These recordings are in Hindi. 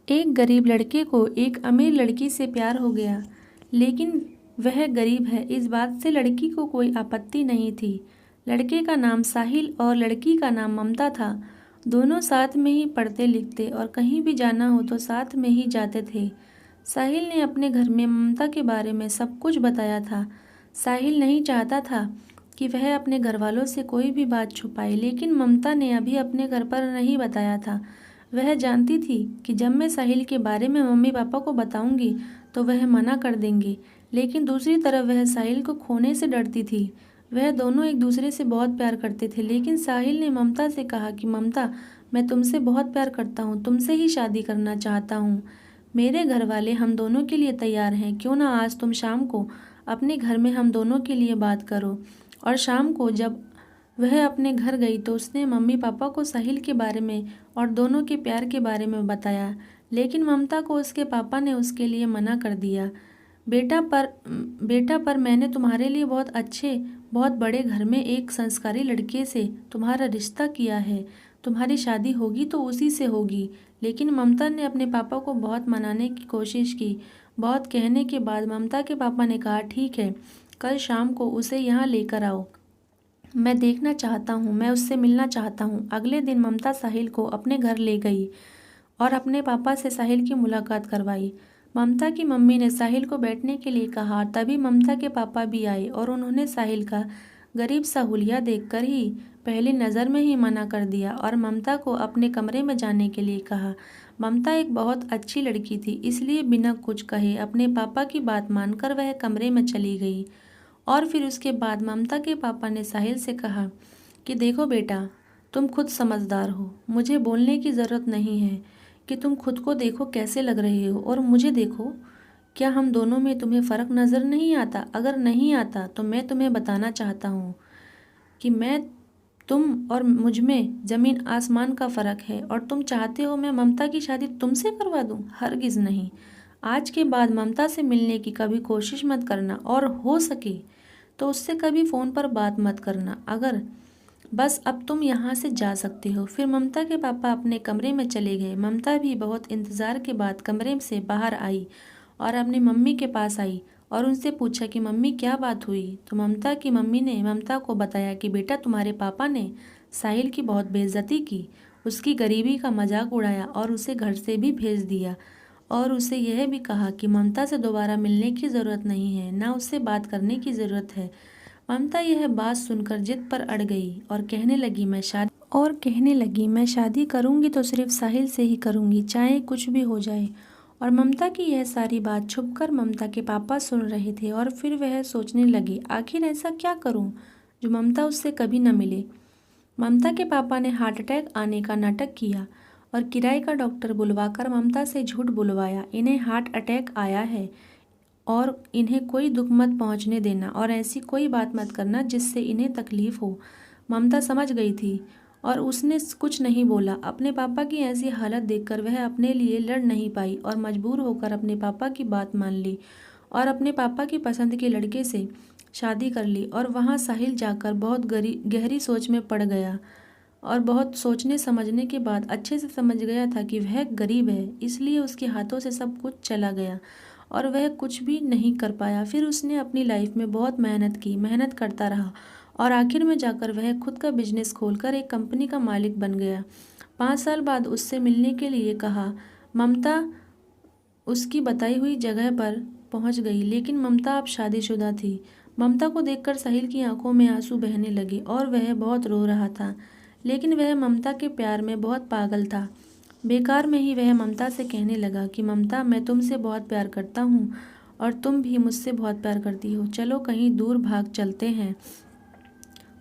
एक गरीब लड़के को एक अमीर लड़की से प्यार हो गया, लेकिन वह गरीब है इस बात से लड़की को कोई आपत्ति नहीं थी। लड़के का नाम साहिल और लड़की का नाम ममता था। दोनों साथ में ही पढ़ते लिखते और कहीं भी जाना हो तो साथ में ही जाते थे। साहिल ने अपने घर में ममता के बारे में सब कुछ बताया था। साहिल नहीं चाहता था कि वह अपने घर वालों से कोई भी बात छुपाए, लेकिन ममता ने अभी अपने घर पर नहीं बताया था। वह जानती थी कि जब मैं साहिल के बारे में मम्मी पापा को बताऊंगी तो वह मना कर देंगे, लेकिन दूसरी तरफ वह साहिल को खोने से डरती थी। वह दोनों एक दूसरे से बहुत प्यार करते थे, लेकिन साहिल ने ममता से कहा कि ममता, मैं तुमसे बहुत प्यार करता हूँ, तुमसे ही शादी करना चाहता हूँ। मेरे घर वाले हम दोनों के लिए तैयार हैं, क्यों ना आज तुम शाम को अपने घर में हम दोनों के लिए बात करो। और शाम को जब वह अपने घर गई तो उसने मम्मी पापा को साहिल के बारे में और दोनों के प्यार के बारे में बताया, लेकिन ममता को उसके पापा ने उसके लिए मना कर दिया। बेटा पर मैंने तुम्हारे लिए बहुत बड़े घर में एक संस्कारी लड़के से तुम्हारा रिश्ता किया है। तुम्हारी शादी होगी तो उसी से होगी। लेकिन ममता ने अपने पापा को बहुत मनाने की कोशिश की। बहुत कहने के बाद ममता के पापा ने कहा, ठीक है, कल शाम को उसे यहाँ लेकर आओ। मैं देखना चाहता हूँ, मैं उससे मिलना चाहता हूँ। अगले दिन ममता साहिल को अपने घर ले गई और अपने पापा से साहिल की मुलाकात करवाई। ममता की मम्मी ने साहिल को बैठने के लिए कहा। तभी ममता के पापा भी आए और उन्होंने साहिल का गरीब सा हुलिया देखकर ही पहली नज़र में ही मना कर दिया और ममता को अपने कमरे में जाने के लिए कहा। ममता एक बहुत अच्छी लड़की थी, इसलिए बिना कुछ कहे अपने पापा की बात मानकर वह कमरे में चली गई। और फिर उसके बाद ममता के पापा ने साहिल से कहा कि देखो बेटा, तुम खुद समझदार हो, मुझे बोलने की ज़रूरत नहीं है कि तुम खुद को देखो कैसे लग रहे हो और मुझे देखो। क्या हम दोनों में तुम्हें फ़र्क नज़र नहीं आता? अगर नहीं आता तो मैं तुम्हें बताना चाहता हूँ कि तुम और मुझ में ज़मीन आसमान का फ़र्क है। और तुम चाहते हो मैं ममता की शादी तुमसे करवा दूँ? हरगिज़ नहीं। आज के बाद ममता से मिलने की कभी कोशिश मत करना और हो सके तो उससे कभी फ़ोन पर बात मत करना। अगर बस अब तुम यहाँ से जा सकते हो। फिर ममता के पापा अपने कमरे में चले गए। ममता भी बहुत इंतज़ार के बाद कमरे से बाहर आई और अपनी मम्मी के पास आई और उनसे पूछा कि मम्मी क्या बात हुई। तो ममता की मम्मी ने ममता को बताया कि बेटा, तुम्हारे पापा ने साहिल की बहुत बेइज्जती की, उसकी गरीबी का मजाक उड़ाया और उसे घर से भी भेज दिया और उसे यह भी कहा कि ममता से दोबारा मिलने की ज़रूरत नहीं है, ना उससे बात करने की ज़रूरत है। ममता यह बात सुनकर जिद पर अड़ गई और कहने लगी मैं शादी करूंगी तो सिर्फ साहिल से ही करूंगी, चाहे कुछ भी हो जाए। और ममता की यह सारी बात छुपकर ममता के पापा सुन रहे थे और फिर वह सोचने लगी, आखिर ऐसा क्या करूं जो ममता उससे कभी न मिले। ममता के पापा ने हार्ट अटैक आने का नाटक किया और किराए का डॉक्टर बुलवाकर ममता से झूठ बुलवाया, इन्हें हार्ट अटैक आया है और इन्हें कोई दुख मत पहुंचने देना और ऐसी कोई बात मत करना जिससे इन्हें तकलीफ हो। ममता समझ गई थी और उसने कुछ नहीं बोला। अपने पापा की ऐसी हालत देखकर वह अपने लिए लड़ नहीं पाई और मजबूर होकर अपने पापा की बात मान ली और अपने पापा की पसंद के लड़के से शादी कर ली। और वहाँ साहिल जाकर बहुत गहरी सोच में पड़ गया और बहुत सोचने समझने के बाद अच्छे से समझ गया था कि वह गरीब है, इसलिए उसके हाथों से सब कुछ चला गया और वह कुछ भी नहीं कर पाया। फिर उसने अपनी लाइफ में बहुत मेहनत की, मेहनत करता रहा और आखिर में जाकर वह खुद का बिजनेस खोलकर एक कंपनी का मालिक बन गया। 5 साल बाद उससे मिलने के लिए कहा। ममता उसकी बताई हुई जगह पर पहुंच गई, लेकिन ममता अब शादीशुदा थी। ममता को देखकर साहिल की आंखों में आंसू बहने लगे और वह बहुत रो रहा था, लेकिन वह ममता के प्यार में बहुत पागल था। बेकार में ही वह ममता से कहने लगा कि ममता, मैं तुमसे बहुत प्यार करता हूँ और तुम भी मुझसे बहुत प्यार करती हो। चलो कहीं दूर भाग चलते हैं,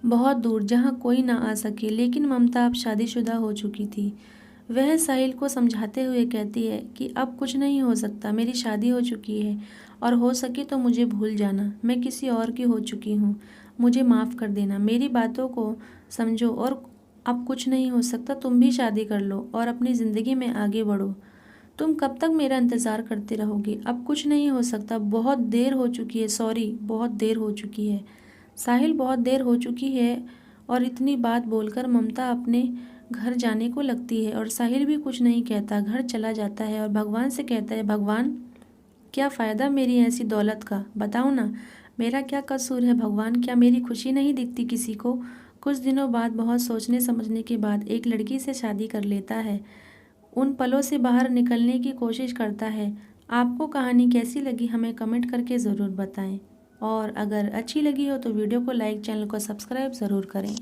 बहुत दूर, जहाँ कोई ना आ सके। लेकिन ममता अब शादीशुदा हो चुकी थी। वह साहिल को समझाते हुए कहती है कि अब कुछ नहीं हो सकता, मेरी शादी हो चुकी है और हो सके तो मुझे भूल जाना, मैं किसी और की हो चुकी हूँ, मुझे माफ़ कर देना, मेरी बातों को समझो और अब कुछ नहीं हो सकता, तुम भी शादी कर लो और अपनी ज़िंदगी में आगे बढ़ो। तुम कब तक मेरा इंतज़ार करते रहोगे? अब कुछ नहीं हो सकता, बहुत देर हो चुकी है, सॉरी, बहुत देर हो चुकी है। साहिल, बहुत देर हो चुकी है। और इतनी बात बोलकर ममता अपने घर जाने को लगती है और साहिल भी कुछ नहीं कहता, घर चला जाता है और भगवान से कहता है, भगवान क्या फ़ायदा मेरी ऐसी दौलत का, बताओ ना मेरा क्या कसूर है भगवान, क्या मेरी खुशी नहीं दिखती किसी को। कुछ दिनों बाद बहुत सोचने समझने के बाद एक लड़की से शादी कर लेता है। उन पलों से बाहर निकलने की कोशिश करता है। आपको कहानी कैसी लगी हमें कमेंट करके ज़रूर बताएं और अगर अच्छी लगी हो तो वीडियो को लाइक, चैनल को सब्सक्राइब ज़रूर करें।